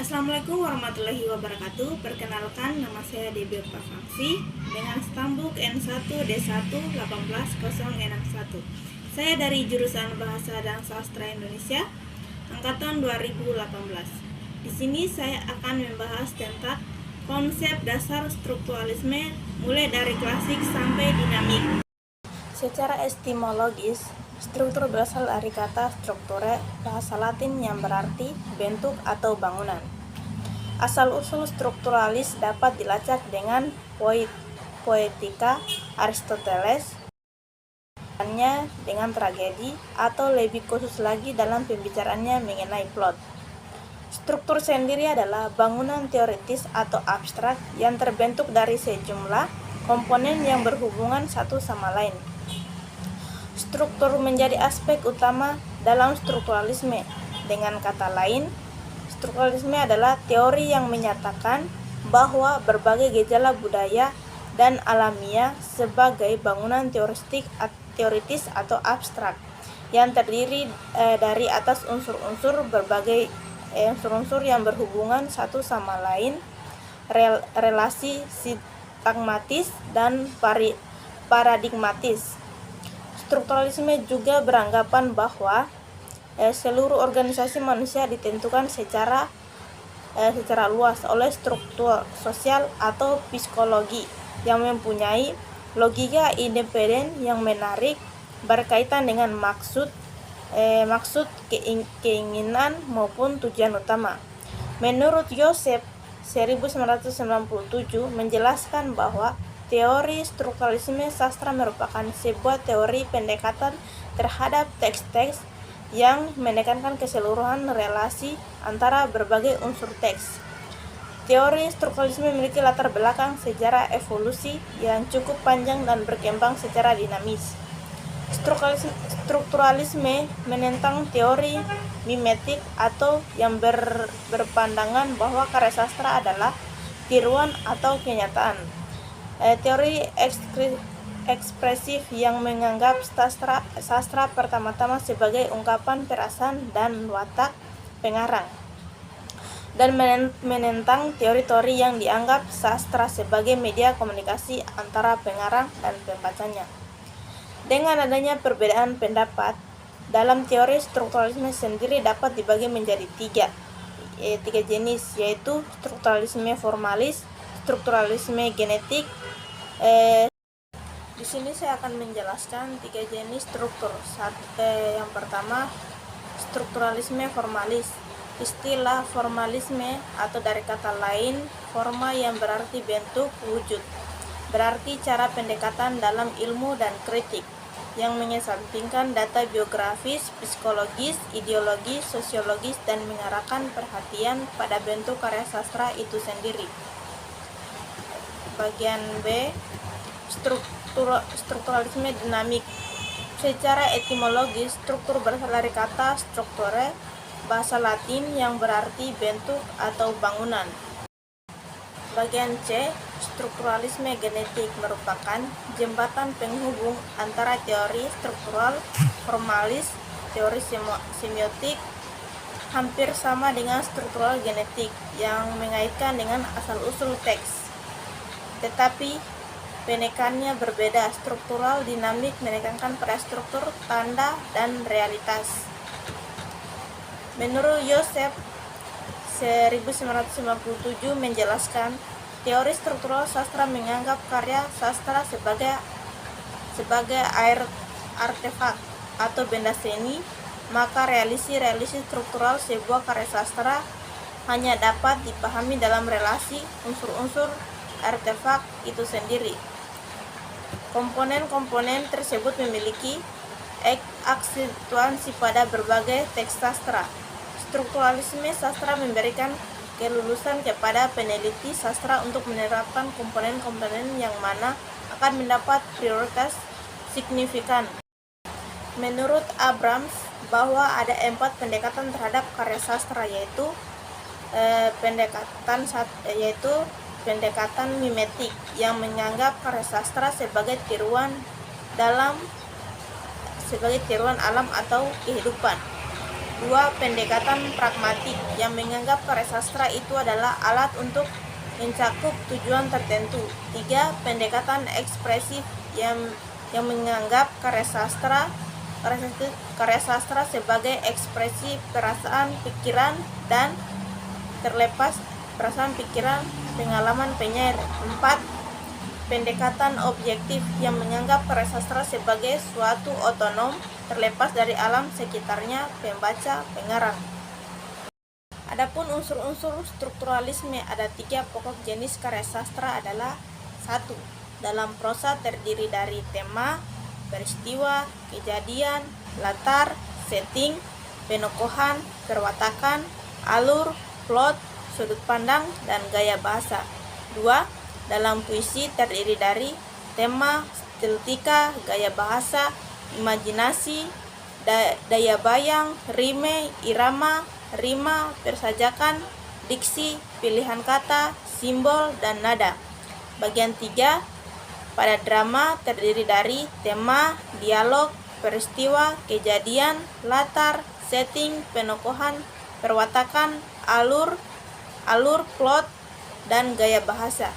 Assalamualaikum warahmatullahi wabarakatuh. Perkenalkan, nama saya Debbie Pafangsi dengan stambuk N1D1 18061. Saya dari jurusan Bahasa dan Sastra Indonesia angkatan 2018. Di sini saya akan membahas tentang konsep dasar strukturalisme mulai dari klasik sampai dinamik. Secara etimologis, struktur berasal dari kata strukture, bahasa Latin yang berarti bentuk atau bangunan. Asal-usul strukturalis dapat dilacak dengan Poetika Aristoteles dengan tragedi, atau lebih khusus lagi dalam pembicaraannya mengenai plot. Struktur sendiri adalah bangunan teoritis atau abstrak yang terbentuk dari sejumlah komponen yang berhubungan satu sama lain. Struktur menjadi aspek utama dalam strukturalisme. Dengan kata lain, strukturalisme adalah teori yang menyatakan bahwa berbagai gejala budaya dan alamiah sebagai bangunan teoritis atau abstrak yang terdiri dari atas unsur-unsur unsur-unsur yang berhubungan satu sama lain, relasi sintagmatis dan paradigmatis. Strukturalisme juga beranggapan bahwa seluruh organisasi manusia ditentukan secara luas oleh struktur sosial atau psikologi yang mempunyai logika independen yang menarik berkaitan dengan maksud, keinginan maupun tujuan utama. Menurut Joseph 1997 menjelaskan bahwa teori strukturalisme sastra merupakan sebuah teori pendekatan terhadap teks-teks yang menekankan keseluruhan relasi antara berbagai unsur teks. Teori strukturalisme memiliki latar belakang sejarah evolusi yang cukup panjang dan berkembang secara dinamis. Strukturalisme menentang teori mimetik atau yang berpandangan bahwa karya sastra adalah tiruan atau kenyataan. Teori ekspresif yang menganggap sastra pertama-tama sebagai ungkapan perasaan dan watak pengarang, dan menentang teori-teori yang dianggap sastra sebagai media komunikasi antara pengarang dan pembacanya. Dengan adanya perbedaan pendapat dalam teori, strukturalisme sendiri dapat dibagi menjadi tiga jenis, yaitu strukturalisme formalis, strukturalisme genetik. Di sini saya akan menjelaskan tiga jenis struktur. Yang pertama, strukturalisme formalis. Istilah formalisme atau dari kata lain forma yang berarti bentuk, wujud, berarti cara pendekatan dalam ilmu dan kritik yang mengesampingkan data biografis, psikologis, ideologis, sosiologis, dan mengarahkan perhatian pada bentuk karya sastra itu sendiri. Bagian B, strukturalisme dinamik. Secara etimologis, struktur berasal dari kata structure, bahasa Latin yang berarti bentuk atau bangunan. Bagian C, strukturalisme genetik merupakan jembatan penghubung antara teori struktural formalis, teori semiotik hampir sama dengan struktural genetik yang mengaitkan dengan asal-usul teks. Tetapi penekanannya berbeda. Struktural dinamik menekankan pada struktur, tanda, dan realitas. Menurut Joseph 1997 menjelaskan, teori struktural sastra menganggap karya sastra sebagai artefak atau benda seni, maka relasi struktural sebuah karya sastra hanya dapat dipahami dalam relasi unsur-unsur artefak itu sendiri. Komponen-komponen tersebut memiliki aksentuasi pada berbagai teks sastra. Strukturalisme sastra memberikan kelulusan kepada peneliti sastra untuk menerapkan komponen-komponen yang mana akan mendapat prioritas signifikan. Menurut Abrams, bahwa ada 4 pendekatan terhadap karya sastra, yaitu pendekatan mimetik yang menganggap karya sastra sebagai tiruan alam atau kehidupan. 2. Pendekatan pragmatik yang menganggap karya sastra itu adalah alat untuk mencakup tujuan tertentu. 3. Pendekatan ekspresif yang menganggap karya sastra sebagai ekspresi perasaan, pikiran, dan terlepas perasaan, pikiran, pengalaman penyair. 4. Pendekatan objektif yang menganggap karya sastra sebagai suatu otonom, terlepas dari alam sekitarnya, pembaca, pengarang. Adapun unsur-unsur strukturalisme, ada 3 pokok jenis karya sastra adalah: 1. Dalam prosa terdiri dari tema, peristiwa, kejadian, latar, setting, penokohan, perwatakan, alur, plot, sudut pandang, dan gaya bahasa. 2. Dalam puisi terdiri dari tema, stilistika, gaya bahasa, imajinasi, daya bayang, rime, irama, rima, persajakan, diksi, pilihan kata, simbol, dan nada. Bagian 3. Pada drama terdiri dari tema, dialog, peristiwa, kejadian, latar, setting, penokohan, perwatakan, alur, plot, dan gaya bahasa.